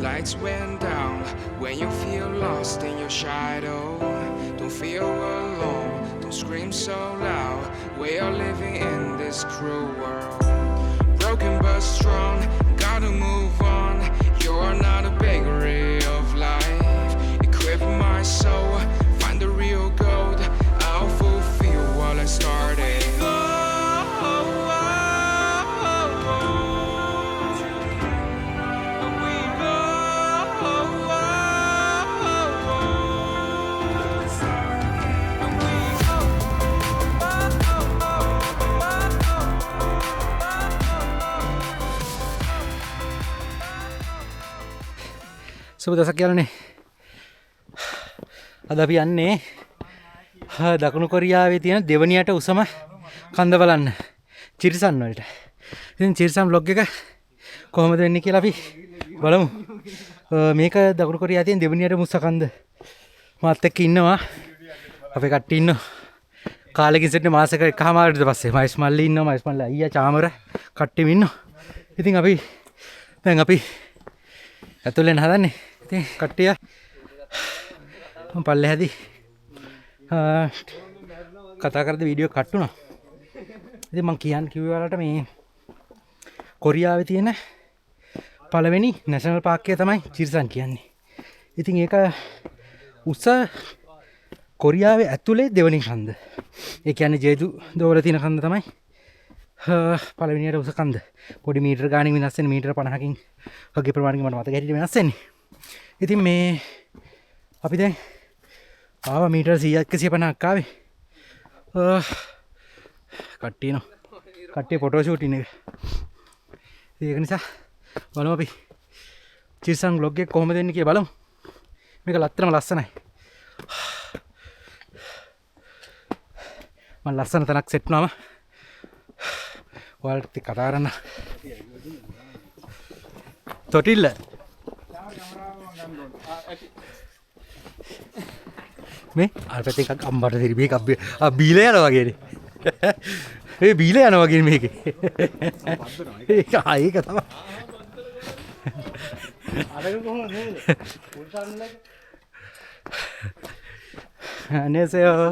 Lights went down when you feel lost in your shadow. Don't feel alone, don't scream so loud. We are living in this cruel world. Broken but strong, gotta move on. You're not a bakery of life. Equip my soul, find the real gold. I'll fulfill what I started. සුබ දසක් යාළුවනේ. අද අපි යන්නේ දකුණු කොරියාවේ තියෙන දෙවනියට උසම කන්ද බලන්න. චිරිසන් වලට. ඉතින් චිරිසන් vlog එක කොහොමද වෙන්නේ කියලා අපි බලමු. මේක දකුණු කොරියාවේ තියෙන දෙවනියට උස කන්ද. මාත් එක්ක ඉන්නවා. අපේ කට්ටිය ඉන්නවා. කාලෙකින් සිට මාසෙක එකමාරකට පස්සේ මයිස් මල්ලි ඉන්නවා. මයිස් මල්ලි අයියා චාමර කට්ටියම ඉන්නවා. ඉතින් අපි ඇතුළෙන් හදන්නේ. ඉතින් කට්ටිය මම පල්ලෙහාදී කතා කරද්දී වීඩියෝ කට් වුණා. ඉතින් මම කිව්වේ ඔයාලට මේ කොරියාවේ තියෙන පළවෙනි නැෂනල් පාක් එක තමයි චිරිසන් කියන්නේ. ඉතින් ඒක උස කොරියාවේ ඇතුලේ දෙවෙනි කන්ද. ඒ කියන්නේ ජේජු දෝවල තියෙන කන්ද තමයි පළවෙනියට උස කන්ද. පොඩි මීටර ගාණකින් වෙනස් වෙන මීටර 50කින් වගේ ප්‍රමාණකින් මට මතක හැටියට වෙනස් වෙන්නේ. ඉතින් මේ අපි දැන් ආවා මීටර 100ක් 150ක් ආවේ. කට්ටිය ෆොටෝ ෂූටින් එක. ඒක නිසා බලමු අපි චිරිසන් vlog එක කොහොමද වෙන්නේ කියලා බලමු. මේක ලත්තරම ලස්සනයි. මම ලස්සන තැනක් සෙට් වුණාම ඔයාලට කතා කරන්න. තොටිල්ල මේ අරපැත්ත එකක් අම්බට තිරි මේක බීල යනවා වගේනේ. ඒ බීල යනවා වගේ මේකේ. ඒක තමයි. අරක කොහොමද නේද? උල්සන්නල. අනේසයෝ.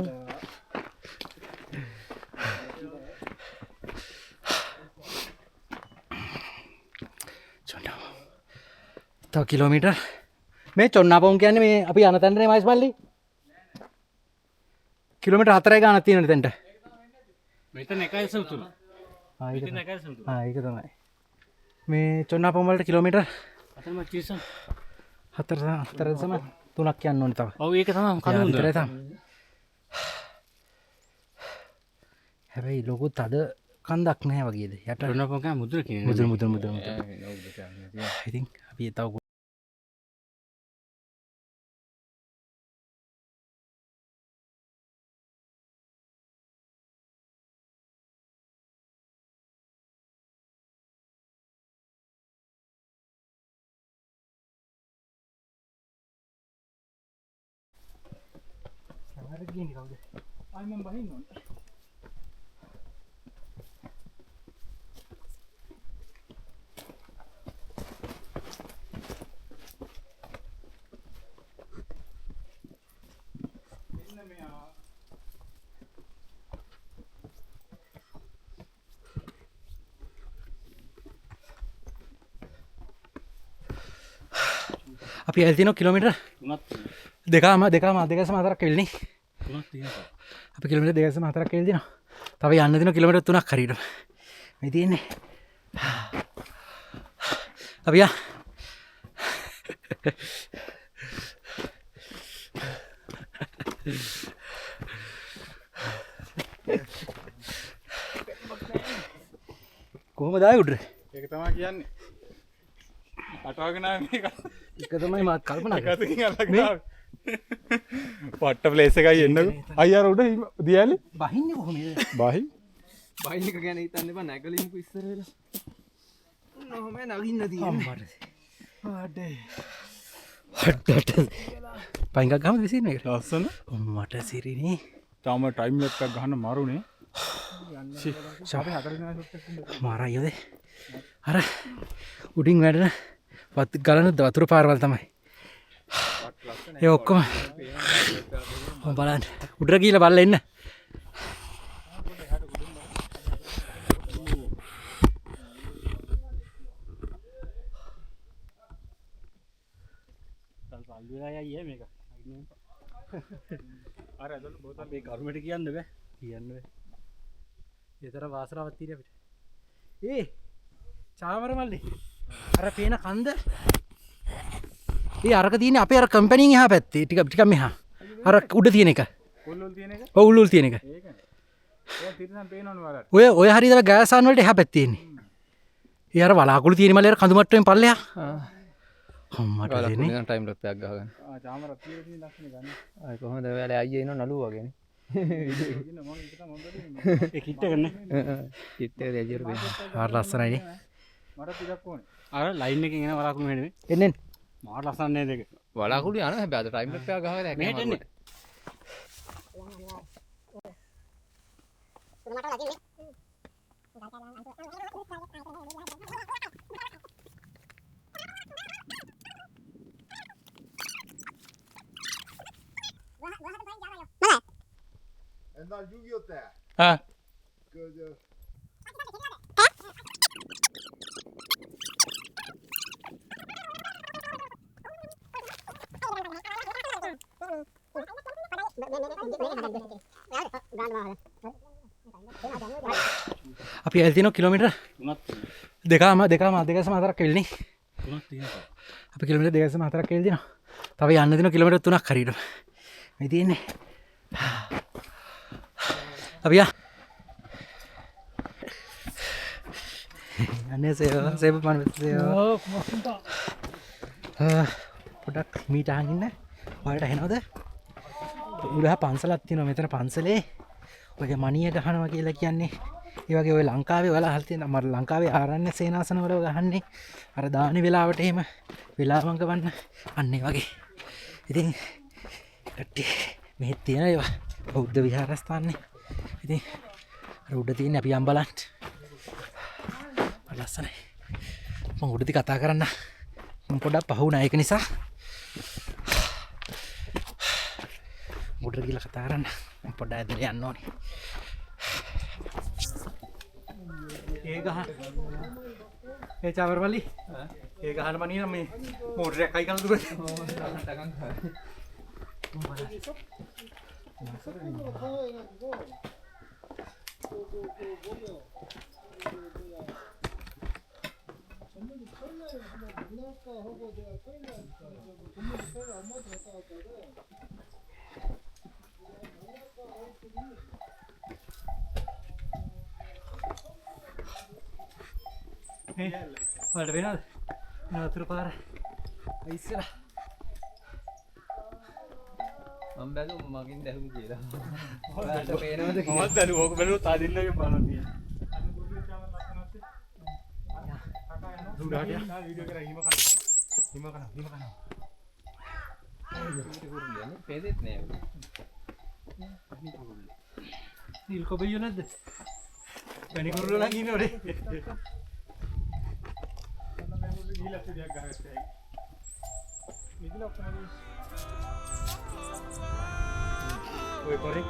තව කිලෝමීටර් මේ චොන්නාපොන් කියන්නේ මේ අපි යන තැනනේ මයිස් මල්ලි කිලෝමීටර් 4යි ගානක් තියෙනවා එතනට. මෙතන 1.3. මෙතන 1.3. ඒක තමයි. මේ චොන්නාපොන් වලට කිලෝමීටර් අතන චිරිසන් 4.3ක් යන්න ඕනේ තව. ඔව් ඒක තමයි කනුන්ද. හැබැයි ලොකු තද කන්දක් නැහැ වගේද? යට චොන්නාපොන් කම මුදුර කියන්නේ. මුදුර. ඉතින් අපි තව ගිහින් කවුද? ආයි මම බහින්න ඕනේ. අපි ඇල්තිනෝ කිලෝමීටර් 2.4ක් වෙල්නේ. 3ක් තියෙනවා. අපි කිලෝමීටර් 2.4ක් වෙල් දිනවා. තව යන්න දින කිලෝමීටර් 3ක් හරියට. මේ තියෙන්නේ. අපි යා. කොහොමද ආවේ උඩට? ඒක තමයි කියන්නේ. අටවගෙන ආවේ මේක. ඒක තමයි මාත් කල්පනා කරන්නේ. එකකින් අල්ලගෙන ආවේ. පට්ට ප්ලේස් එකයි එන්නකො. අයියාර උඩ දියැලි. බහින්නේ කොහොමද? බහි. බයින් එක ගැන හිතන්න එපා නැගලිමුකෝ ඉස්සර වෙලා. නොම නගින්න තියෙන්නේ. අඩේ. හඩට. පයින්ගක් ගමද විසින්න එක. ලස්සන. මට සිරිනේ. තාම ටයිම් ලැප් එකක් ගහන්න මාරුනේ. මාරයියෝද? අර උඩින් වැඩන ගලන වතුර පාරවල් තමයි ඒ ඔක්කොම බලන්න උඩර ගිහලා බලලා එන්න අර ඇදලු බෝතල් මේ කරුමට කියන්න බෑ කියන්න ඒතර වාසනාවක් තියෙන අපිට ඒ චාමර මල්ලි අර පේන කන්ද ඒ අරක තියෙන අපේ අර කම්පැනිෙන් එහා පැත්තේ ටිකක් මෙහා අර උඩ තියෙන එක උල්ලුල් තියෙන එක ඔව් උල්ලුල් තියෙන එක ඒකනේ ඒක තිරසන් පේනවනේ වලට ඔය හරියට ගෑසාන් වලට එහා පැත්තේ ඉන්නේ ඒ අර වලාකුළු තියෙන මල්ලේ අර කඳු මට්ටුවෙන් පල්ලෙහා අම්මට දෙන්නේ ටයිම් ලොප් එකක් ගහගන්න චාමරක් තියෙන තියෙන ලක්ෂණ ගන්න අය කොහොමද ඔයාලා අයියේ ඉන්න නළුව වගේනේ ඉන්න මම ඒක තමයි හොඳට ඒ කිට් එක නේ කිට් එක දෙජිර වෙන්න ආර ලස්සනයිනේ මට ටිකක් ඕනේ අර ලයින් එකකින් එන වලාකුළු මෙහෙනේ එන්නේ මාර ලස්සන නේද ඒක වලාකුළු යන හැබැයි අද ටයිම් ලොප් එකක් ගහගෙන මෙහෙට එන්නේ ආ අපි ඇල් තියෙනවා කිලෝමීටර් දෙකම හතරක් කෙල්ලනේ තුනක් තියෙනවා අපි කිලෝමීටර් 2.4ක් කෙල් දෙනවා තව යන්න දෙනවා කිලෝමීටර් 3ක් හරියට මේ තියෙන්නේ අපි අනේ සේව මනසේව පොඩක් මීට අහන් ඉන්න ඔයාලට ඇහෙනවද උඩහ පන්සලක් තියෙනවා මෙතන පන්සලේ ඔය මණිය ගහනවා කියලා කියන්නේ ඒ වගේ ඔය ලංකාවේ ඔයාලා අහලා තියෙන මම ලංකාවේ ආරණ්‍ය සේනාසන වල ගහන්නේ අර දානි වෙලාවට එහෙම වෙලාවම ගවන්න අන්න ඒ වගේ ඉතින් කට්ටිය මෙහෙ තියෙන ඒවා බෞද්ධ විහාරස්ථානේ ඉතින් අර උඩ තියෙන අපි යම් බලන්න ලස්සනයි මම උඩදී කතා කරන්න මම පොඩ්ඩක් පහ වුණා ඒක නිසා උඩට ගිහලා කතා කරන්න මම පොඩ්ඩක් ඇදලා යන්න ඕනේ ඒ ගහ ඒ චාවරවලි ඒ ගහන මනිය මේ මෝටරයක් අයි කරලා දුරේ වලට වෙනවද නවතුරු පාර ඉස්සලා මම බැලුවා මගින් දැහුම් කියලා. ඔයාලට පේනවද කියලා? මමත් බැලුවා ඕක බැලුවා තා දෙන්නගේ බලනවා තියෙනවා දුරාට වීඩියෝ කරලා හිම කන පේදෙත් නෑ. නිල් කොබියෝ නැද්ද පැණි කුරුල්ලෝ නම් ඉන්නේ ඔරේ ගිහිල්ලා දෙයක් ගහගත්තා නිදිලා ඔක්කොම ඔය කොරේ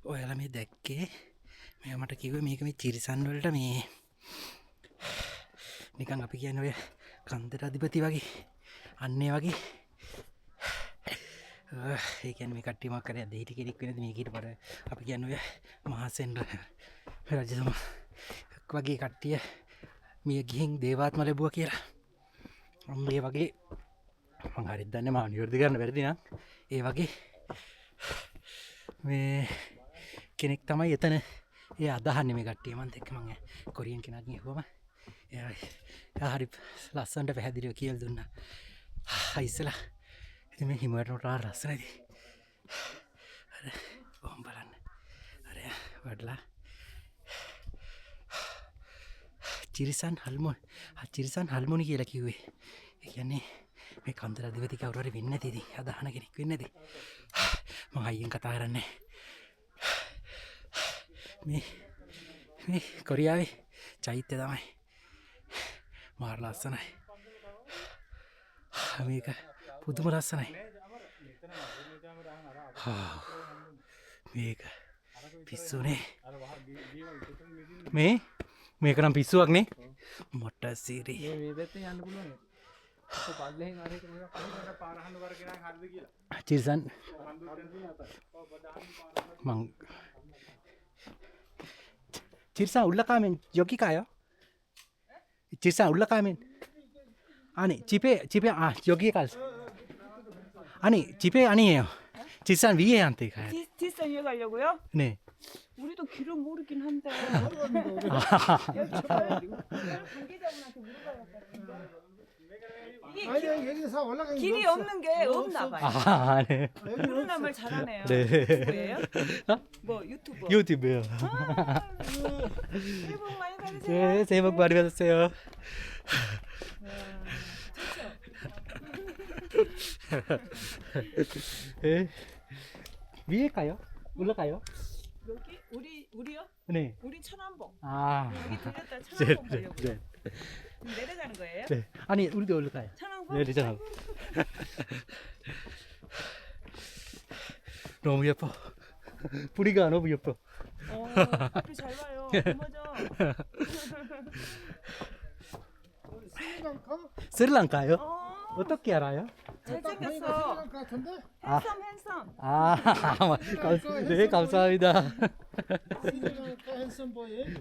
ඔයාලා මේ දැක්කේ මේ මට කිව්වේ මේක මේ චිරිසන් වලට මේ නිකන් අපි කියන්නේ ඔය කන්දට අධිපති වගේ අන්නේ වගේ ඒ කියන්නේ මේ කට්ටිය මොකක් කරේ දෙහිටි කෙනෙක් වෙනද මේක ඊට පස්සේ අපි කියන්නේ ඔය මහසෙන් රජතුමා වගේ කට්ටිය මිය ගිහින් දේවාත්ම ලැබුවා කියලා මේ වගේ මං හරියට දන්නේ මාව නිවැරදි කරන්න බැරිද නම් ඒ වගේ මේ කෙනෙක් තමයි එතන ඒ අදහන්නේ මේ කට්ටිය මන් දැක්ක මං කොරියන් කෙනාගෙන් ඇහුවම එයා හරි ලස්සනට පැහැදිලිව කියලා දුන්නා ඉස්සලා ඉතින් මේ හිමවැටෙනට වඩා ලස්සනයි අර ඔහොම බලන්න අර වඩලා චිරිසන් හල්මුනි කියලා කිව්වේ ඒ කියන්නේ මේ කන්දර අධිපති කවුරු හරි වෙන්නේ නැති ඉතින් අදහන කෙනෙක් වෙන්නේ නැති මම අයියෙන් කතා කරන්නේ මේ කොරියාවේ චෛත්‍ය තමයි මාර ලස්සනයි මේක පුදුම ලස්සනයි මේක පිස්සුනේ මේක නම් පිස්සුවක් නේ මොට සිරි මේ පැත්තෙන් යන්න පුළුවන් පල්ලෙන් අර එක මේක පාර අහන්න වරගෙන හරිද කියලා චිරිසන් මං චිරිසන් උල්ලකාමෙන් යොකිකාය චිරිසන් උල්ලකාමෙන් 아니 집에 여기에 갈 아니 집에 아니에요 지산 위에한테 가야 돼 뒷산 위에 가려고요? 네 우리도 길은 모르긴 한데 관계자분한테 물어봐야겠다 길이 없는 게 없나 봐요 네. 모르는 말 잘하네요 네. 뭐예요? 뭐 유튜버 유튜브요 새해 복 많이 받으세요 네 새해 복 많이 받으세요 위에 가요? 올라가요? 여기? 우리요? 네. 우리 천안봉 아. 여기 들렸다 천안봉 가려고 네. 내려가는 거예요? 네. 아니 우리도 올라가요. 천안봉? 네, 괜찮아. 너무 예뻐. 뿌리가 너무 예뻐. 앞이 잘 봐요 고마죠 스리랑카요? 어떻게 알아요? 잘생겼어 아. 핸섬 아, 네, 감사합니다.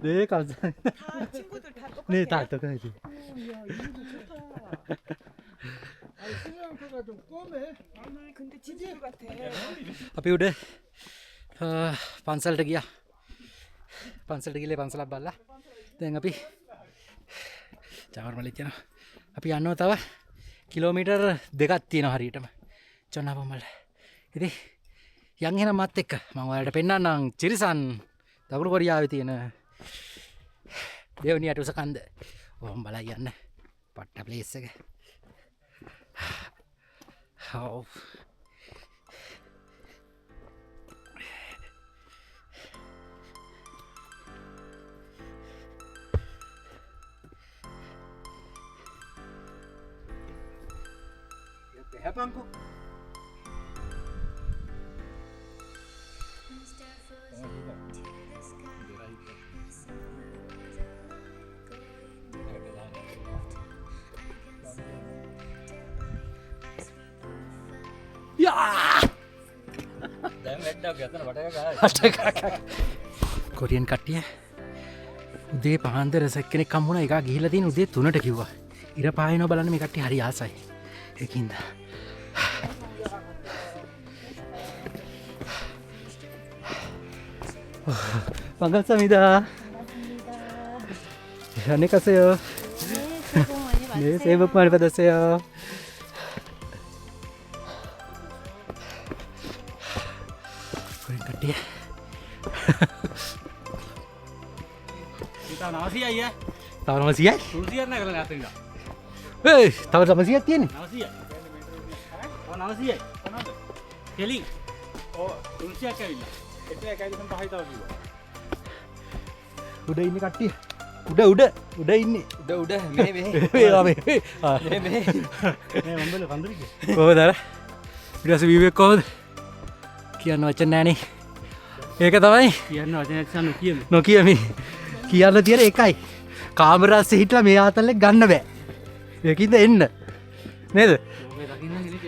네, 감사합니다. 다 친구들 다 똑같아요? 네, 다 똑같이. 야 이거 좋다 스리랑카가 좀 껌해. 아니 근데 진짜 같아 අපි උඩ පන්සල්ට ගියා පන්සල්ට ගිහලා පන්සලක් බලලා දැන් අපි චාවර්මලෙක් යනවා අපි යනවා තව කිලෝමීටර් දෙකක් තියෙනවා හරියටම චොන්නපොම්මල ඉතින් යන් එහෙනම් මත් එක්ක මම ඔයාලට පෙන්නන්නම් චිරිසන් දකුණු කොරියාවේ තියෙන දෙවනි අටුස කන්ද ඔහොම බලලා යන්න පට්ට ප්ලේස් එක ඔව් 해방국 야! දැන් වැඩක් යතන වටක කොරියන් කට්ටිය උදේ පාන්දර සැක්කෙනෙක් හම්බුණා එකා ගිහිල්ලා තියෙන උදේ 3ට කිව්වා ඉර පායනවා බලන්න මේ කට්ටිය හරි ආසයි ඒකින්ද 반갑습니다. 안녕하세요. 네, 새해 복 많이 받으세요. korean කට්ටිය kita nasi ya තව 900යි? tulisan nak kalau nasi enggak ඒ තව 900ක් තියෙන්නේ. nasi ya oh nasi ya keli oh tulisan kawilla itu ekයි දෙකම පහයි තව කිව්වා උඩ ඉන්නේ කට්ටිය. උඩ ඉන්නේ. උඩ මේ මේවා මේ. නේ මම බල කන්දරික කොහොමද අර? ඊට පස්සේ view එක කොහොමද? කියන්න වචන නැහනේ. ඒක තමයි කියන්න වචනක්ෂන්න කියන්න නොකියමි කියන්න තියෙන එකයි කාමරස්සේ හිටලා මේ ආතල්ලෙක් ගන්න බෑ ඒකින්ද එන්න නේද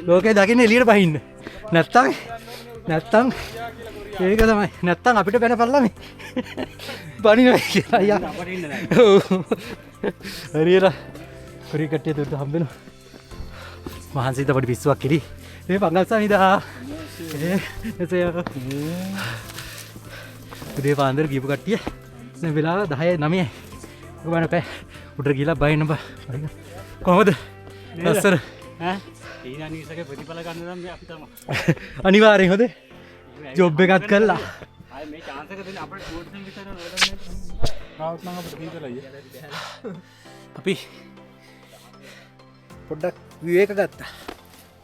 ලෝකේ දකින්න එළියට පහින්න නැත්තම් ඒක තමයි නැත්තම් අපිට බැන පල්ලමි බනිනවා කියලා අයියා අපට ඉන්න නෑ හරියට කුරි කට්ටිය දුරට හම්බෙනවා මහන්සිත පොඩි පිස්සුවක් කිරි මේ පංගල් සමිදා එසේ උදේ පාන්දර ගිහපු කට්ටිය දැන් වෙලාව 10:09යි ඔක බලන්න පෑ උඩට ගිහලා බයින්න බා කොහොමද ලස්සන ඊනනිසගේ ප්‍රතිඵල ගන්න නම් අපි තමයි අනිවාර්යෙන් හොඳ ජොබ් එකක් කළා ආය මේ chance එක දෙන්න අපිට ස්පෝර්ට්ස් එක විතර වලන්නේ රාවත් නම් අපිට කීතලයි අපි පොඩ්ඩක් විවේක ගත්තා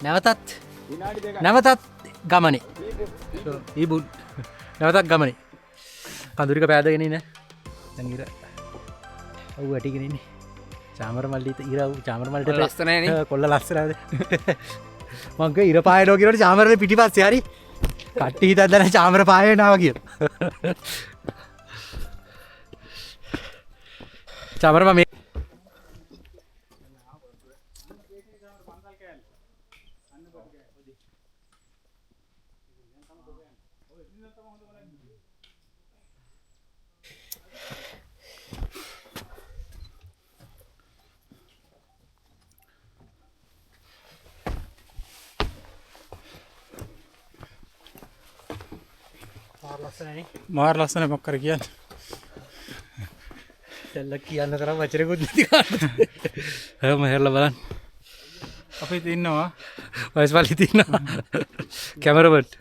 නැවතත් ගමනේ ඊබුන් නැවතත් ගමනේ කඳුරික පෑදගෙන ඉන්න දැන් ඉර ඔව් වැටිගෙන ඉන්නේ චාමර මල්ලි ඉරව් චාමර මල්ලට ලස්සනනේ කොල්ල ලස්සනද මං කිය ඉර පායනෝ කියනකොට චාමරේ පිටිපස්සේ හරි කට්ටි හිතක් දැන චාමර පායනවා කියලා චාමර මම මාර ලස්සන මොක්කර කියන්න සැල්ල කියන්න තරම් වචනකුත් නැති කාට මෙහෙරලා බලන්න අපි ඉන්නවා වයිස්පල්ලි තින්නවා කැමරබට්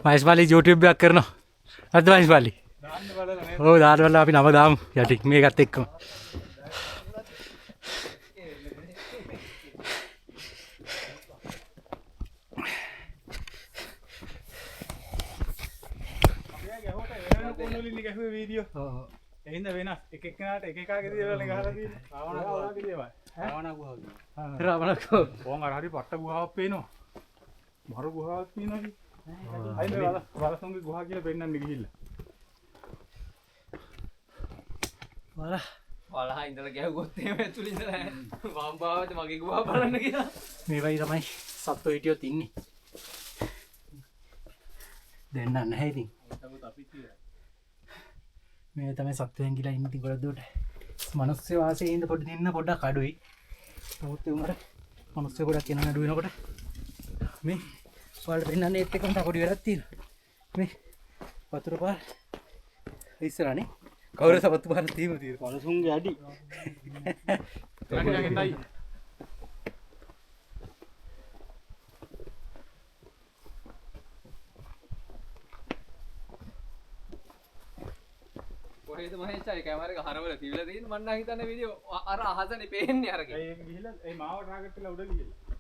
වයිස්පල්ලි YouTube එකක් කරනවා අද වයිස්පල්ලි ඔව් දාන්න බලලා අපි නම දාමු යටි මේකත් එක්කම වීඩියෝ එහින්ද වෙනස් එකක්නට එකකාගේ දේවල් ගහලා තියෙන්නේ රාවණගේ දේවල් රාවණ ගුහාව රාවණකෝ ඕන් අර හරි පට්ට ගුහාවක් පේනවා මරු ගුහාවක් තියෙනවා කි අයිද වලසුන්ගේ ගුහා කියලා පෙන්නන්න ගිහිල්ලා වලහා ඉඳලා ගැහුවොත් එහෙම ඇතුළේ ඉඳලා වම් බාවට මගේ ගුහා බලන්න කියලා මේ වයි තමයි සත්තු හිටියොත් ඉන්නේ දෙන්න නැහැ ඉතින් මේ තමයි සත්වයන් කියලා ඉන්න ඉතින් ගොඩක් දුරට මනුස්ස වාසයේ ඉන්න පොඩි දින්න පොඩ්ඩක් අඩුයි නමුත් ඒ උඹට මනුස්ස ගොඩක් එන නඩු වෙනකොට මේ ඔයාලට පෙන්නන්නේ ඒත් එක්කම තව පොඩි වැඩක් තියෙනවා මේ වතුර පාර ඉස්සරහනේ කවුරු සපත්තු පාර තියෙමු තියෙනවා වලසුන්ගේ අඩි ළඟින් කොහෙද මහේෂ්චාරි කැමරේක හරවල තියලා තියෙන මම නම් හිතන්නේ වීඩියෝ අර අහසනේ පේන්නේ අරගෙන ඒක ගිහිල්ලා ඒ මාව ටාගට් කරලා උඩ ගිහිල්ලා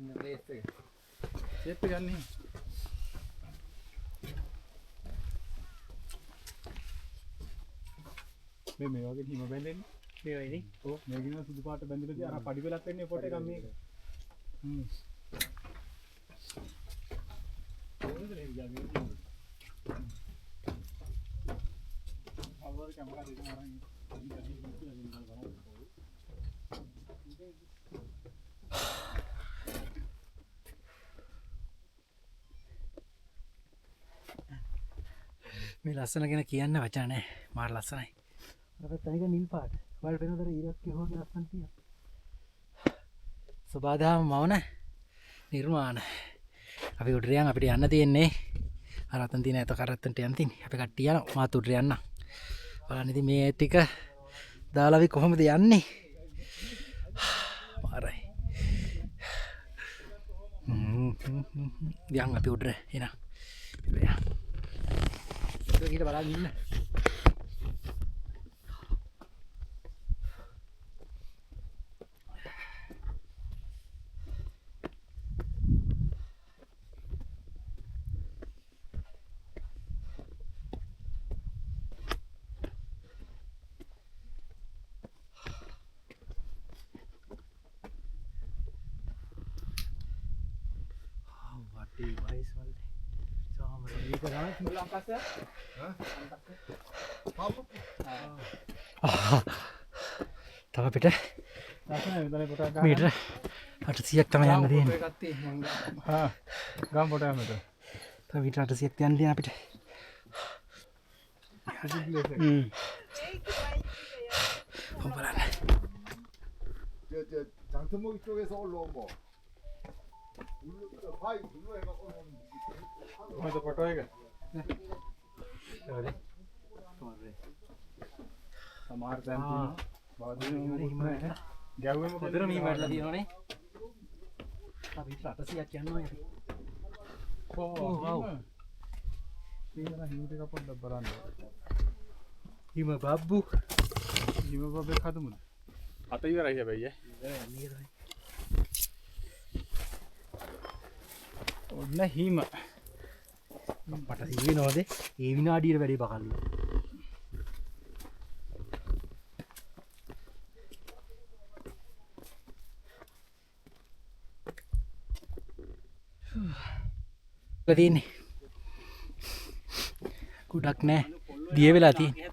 ඉන්න ප්ලේස් එක ෂේප් එක ගන්න මේ වගේ හිම බැඳෙන්නේ මේ වයිනේ ඔව් මේකින සුදු පාට බැඳිලා තිය අර පඩි වෙලක් වෙන්නේ ෆොටෝ එකක් මේක අවුරුදු කැමරා දෙක අරන් මේ ලස්සන ගැන කියන්න වචන නැහැ මාර ලස්සනයි අර තනික නිල් පාට වල වෙනතර ඉරක් කියෝගේ ලස්සන තියෙනවා සබාදාම මවන නිර්මාණ අපි උඩට යන් අපිට යන්න තියෙන්නේ අර අතන තියෙන ඇත කරත්තන්ට යන්න තියෙන්නේ අපි කට්ටිය යනවා මාත් උඩට යන්න බලන්න ඉතින් මේ ටික දාලා අපි කොහොමද යන්නේ මාරයි යන් අපි උඩට එන ගිහින් බලන්න ඉන්න තව පිට මීටර 800ක් තමයි යන්න තියෙන්නේ. ගම් පොට යන්නද තව මීටර 800ක් යන්න තියෙන අපිට. බලන්න. 장터목 쪽에서 올라온 거. 바위 눌러 해갖고 올라오는 මට පොටෝ එක සමහර තැන් තියෙනවා ගැව්වෙම කොතන මේ මැඩලා තියෙනවනේ. තව මීටර 800ක් යනවා අපි. තියෙන හිම ටික පොඩ්ඩක් බලන්න හිම බබ්බු. හිම බබෙක් හදමුද අත ඉවරයි හැබැයි ඔන්න හිම මට සිහිනවද ඒ විනාඩියට වැඩි බකල්ලු. තියෙන්නේ ගොඩක් නෑ දිය වෙලා තියෙන්නේ.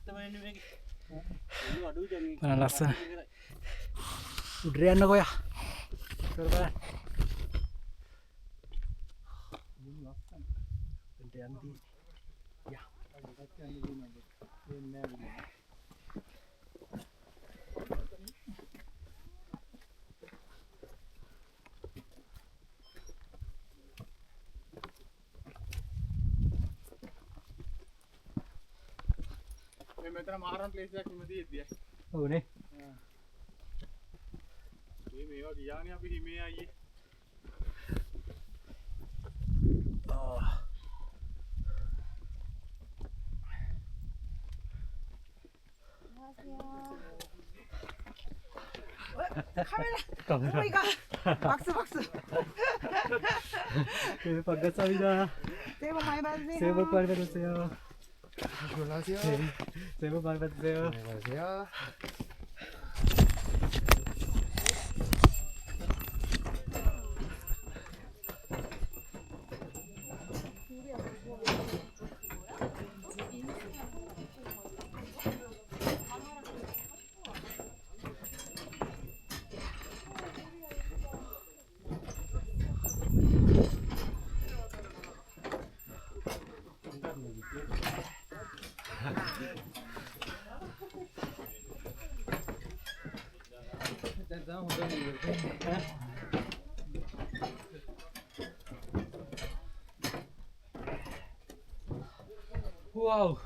බලන්න ලස්සන උඩට යන්නකෝ යා. කර බලන්න. උඩට යන්න තියෙන්නේ. යා. මෙතන මාරම් ප්ලේස් එකක් හිම තියෙද්දි ඔව්නේ. මේවා ගියානේ අපි හිමේ අයියේ 카메라. 오이가. 박수 박수. 네, 반갑습니다. 새해 복 많이 받으세요. 새해 복 많이 받으세요. 안녕하세요. 새해 복 많이 받으세요. 안녕하세요. 와우.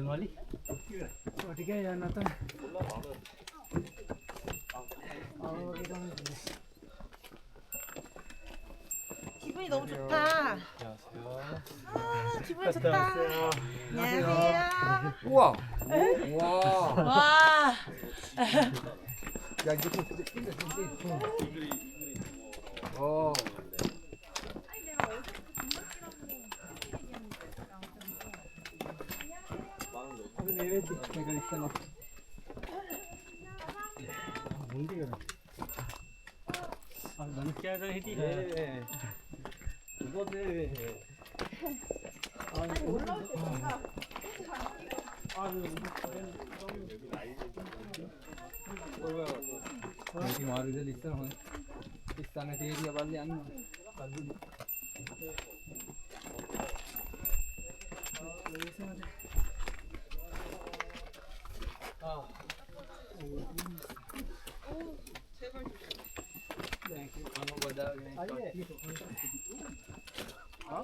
Mali. 어디게 야 나타. 기분이 너무 좋다. 안녕하세요 아, 기분이 좋다. 안녕하세요. 우와. 우와. 와. 야 이거 좀 어.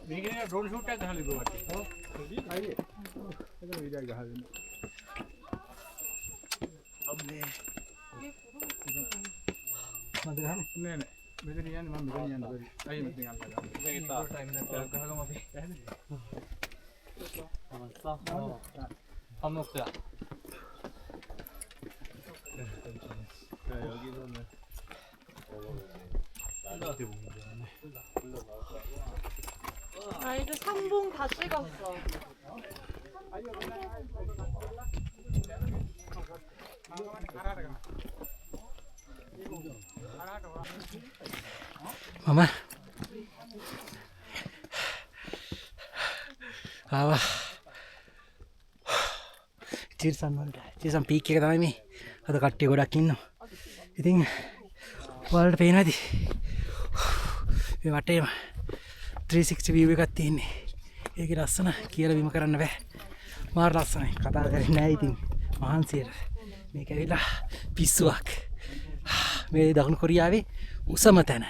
මේකේ ඩ්‍රෝන් ෂූට් එකක් ගහලා ඉබුවා. ඔව්. හරි. ඒක වීඩියෝ ගහලා. මොනවද ගහන්නේ? නෑ නෑ. මෙතන යන්නේ මම මෙතන යන්න බැරි. අයිය මෙතන අල්ලගන්න. ටයිම් ලැප්ටොප් ගහගමු අපි. අම්මොක්ලා. 아 이제 3봉 다 찍었어. මම ආවා තිරසන් වලට. තිරසන් පීක් එක තමයි මේ. අද කට්ටිය ගොඩක් ඉන්නවා. ඉතින් ඔයාලට පේනවා ඇති. මේ වටේම 360 view එකක් තියෙන්නේ. ඒකේ ලස්සන කියලා බිම කරන්න බෑ. මාර ලස්සනයි. කතා කරන්නේ නැහැ ඉතින්. මහන්සියට. මේක ඇවිල්ලා පිස්සුවක්. මේ දකුණු කොරියාවේ උසම තැන.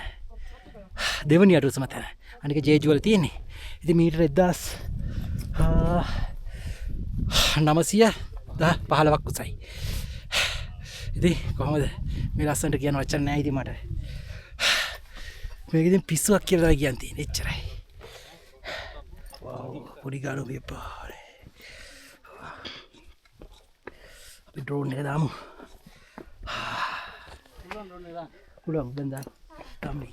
දෙවනි අඩු උසම තැන. අනික ජේජු වල තියෙන්නේ. ඉතින් මීටර 1915ක් උසයි. ඉතින් කොහොමද මේ ලස්සනට කියන වචන නැහැ ඉතින් මට. මේක ඉතින් පිස්සුවක් කියලා තමයි කියන්න තියෙන්නේ. එච්චරයි. වව් පොඩි ගානෝ මේ පාරේ. අපි ඩ්‍රෝන් එක දාමු. පුළුවන් දැන් දාන්න. තමයි.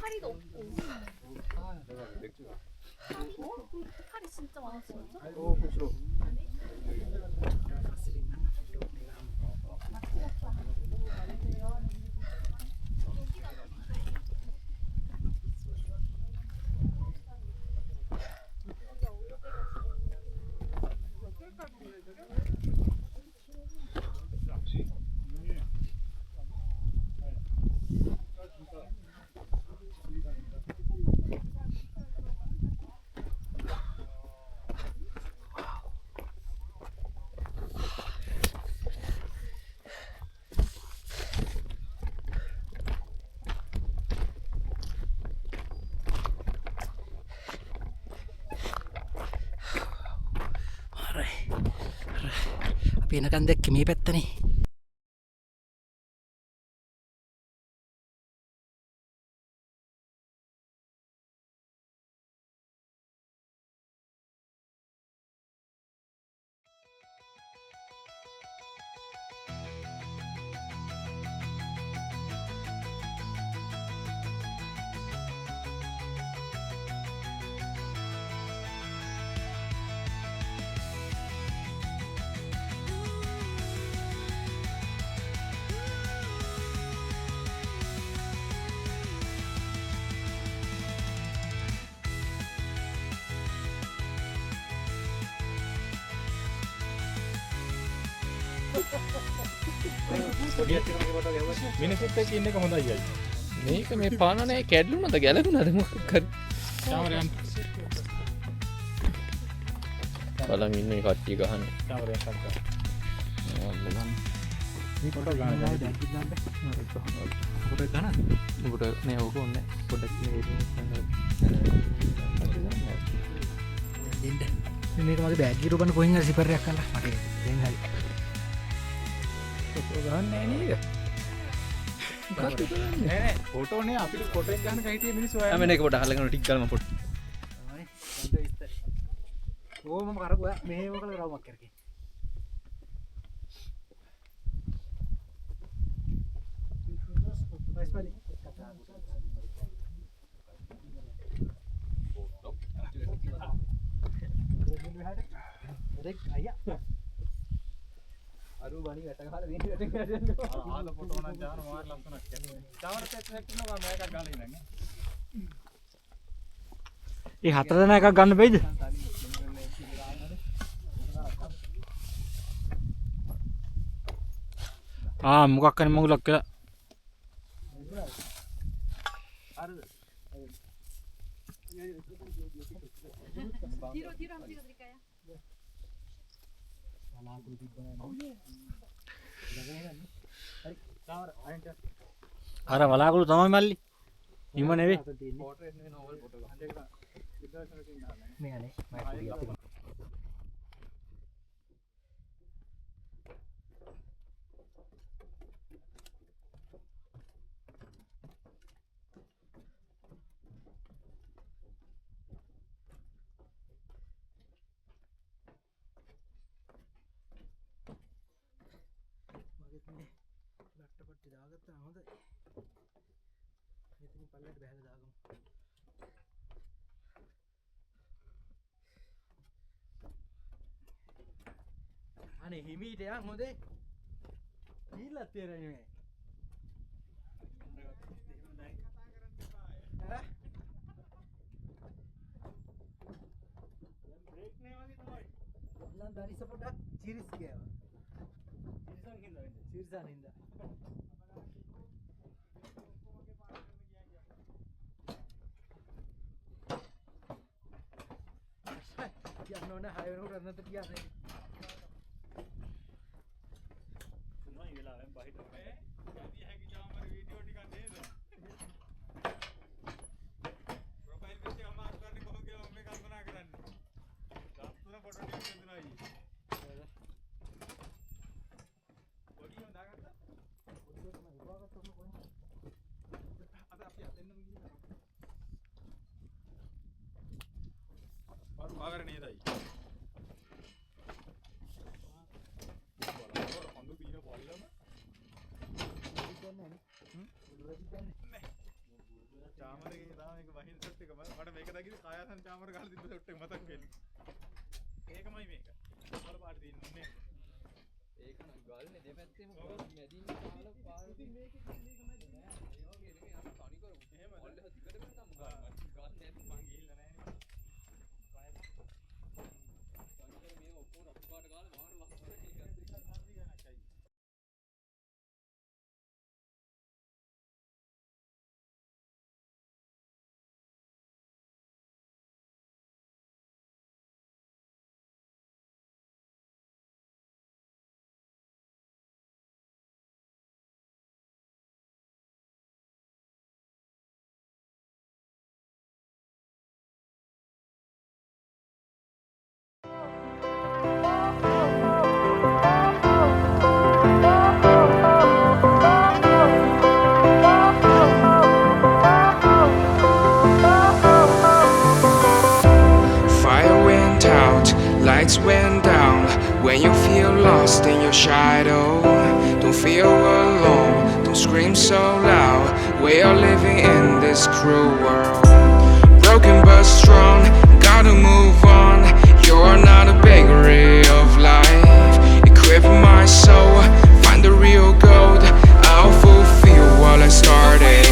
파리도 없고. 파리 진짜 많았어. අපි එනකන් දැක්කේ මේ පැත්තනේ. මිනිස්සුත් එක්ක ඉන්න එක හොඳයි අයියා. මේක මේ පානනේ කැඩලුණාද ගැලුණාද මොකක් හරි. කාමරයන් බලන් ඉන්නේ කට්ටිය ගහන. කාමරයන් සංකල්ප. මේ ෆොටෝ ගන්න ෆොටෝ ගන්න. උකට නෑ ඕක ඕනේ. පොඩ්ඩක් දෙන්න. මේක මගේ බෑග් එකේ රුබන කොහෙන් හරි සිපර් එකක් කරලා මට දෙන්න හරි. ෆොටෝ ගන්න නෑ නේද? නෑ නෑ ෆොටෝ නේ අපිට ෆොටෝ එක ගන්න කහිටියේ මිනිස්සු අය. මම මේක පොඩ්ඩක් අල්ලගෙන ටික් ගාලා මම පොඩ්ඩක්. ඕ මම කරපුවා මෙහෙම කළා රවුමක් කරකේ. Nice අරු බණි වැට ගහලා මේ වැට ගහලා ආල ෆොටෝ නම් දාන මාර ලස්සනක් යනවා. චාමර සෙට් එකක් ඉන්නවා මම එකක් ගාලා ඉන්නේ. ඒ හතර දෙනා එකක් ගන්න බැයිද? මොකක් කරන්නේ මගුලක් කියලා. 뒤로 한번 찍어드릴까요? අර වලාකුළු තමයි මල්ලි. හිම නෙවෙයි. මේනේ මම කුඩියක් තිබුණා. ලට්ටපට්ටි දාගත්තා හොඳයි. මෙතනින් පල්ලෙට බහලා දාගමු. අනේ හිමීට යන් හොඳේ. කීලක් තේරෙන්නේ මේ. බ්‍රේක් නේ වගේ තමයි. නම් දරිස පොඩක් චිරිස් ගෑවා. චිරිසන් හින්දා. යන්න ඕන 6 වෙනකොට රන්නත් තියන්නේ. තුනයි වෙලාවෙන් බහිට මේ යටි හැකි චාමර වීඩියෝ ටිකක් නේද? ප්‍රොෆයිල් පිච් එක මාක් කරන්නේ කොහොමද කියලා මම කල්පනා කරන්නේ. ලස්සන ෆොටෝ ටිකක් දෙන්නවා අයියේ. ඔඩියෝ දාගත්තා. ඔඩියෝ තමයි උපාගත්ත උන කොහෙන්ද? අද අපි අතෙන්නම ගිහින් පාරු ආගර නේදයි. චාමරගේ තාම එක වහින සෙට් එක මට මේක දකිද්දි කායාසන් චාමර ගහලා තිබ්බ සෙට් එක මතක් වෙන්නේ. ඒකමයි මේක. වල පාට තියෙන්නේ. ඒක නම් ගල්නේ දෙපැත්තේම මැදින් කාලා පාර ඉතින් මේකේ මේකමයි නෑ. ඒ වගේ නෙමෙයි අර තනි කර එහෙම ඔල්ල දිගට මෙතන ගන්න. ගන්න නැති මං ගිහිල්ලා නෑනේ. තනි කර මේ ඔක්කොම රතු පාට ගාලා මාර ලස්සනයි. ඒක දෙකක් හරි ගණක් අයි. Fire went out, lights went down. When you feel lost in your shadow, don't feel alone, don't scream so loud. We are living in this cruel world. Broken but strong, gotta move on. You're not a bakery of life. Equip my soul, find the real gold. I'll fulfill what I started.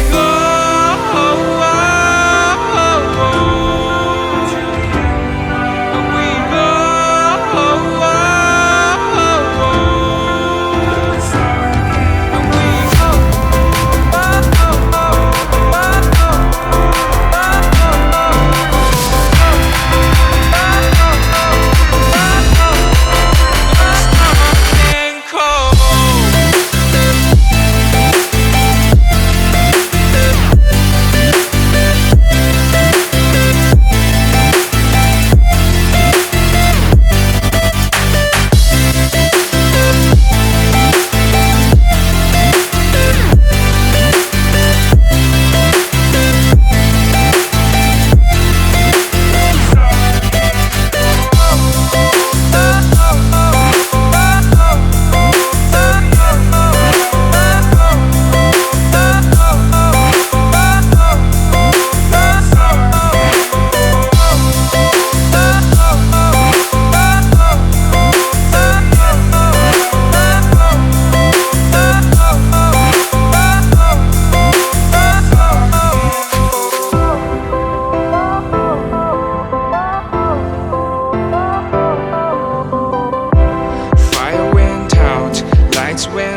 Went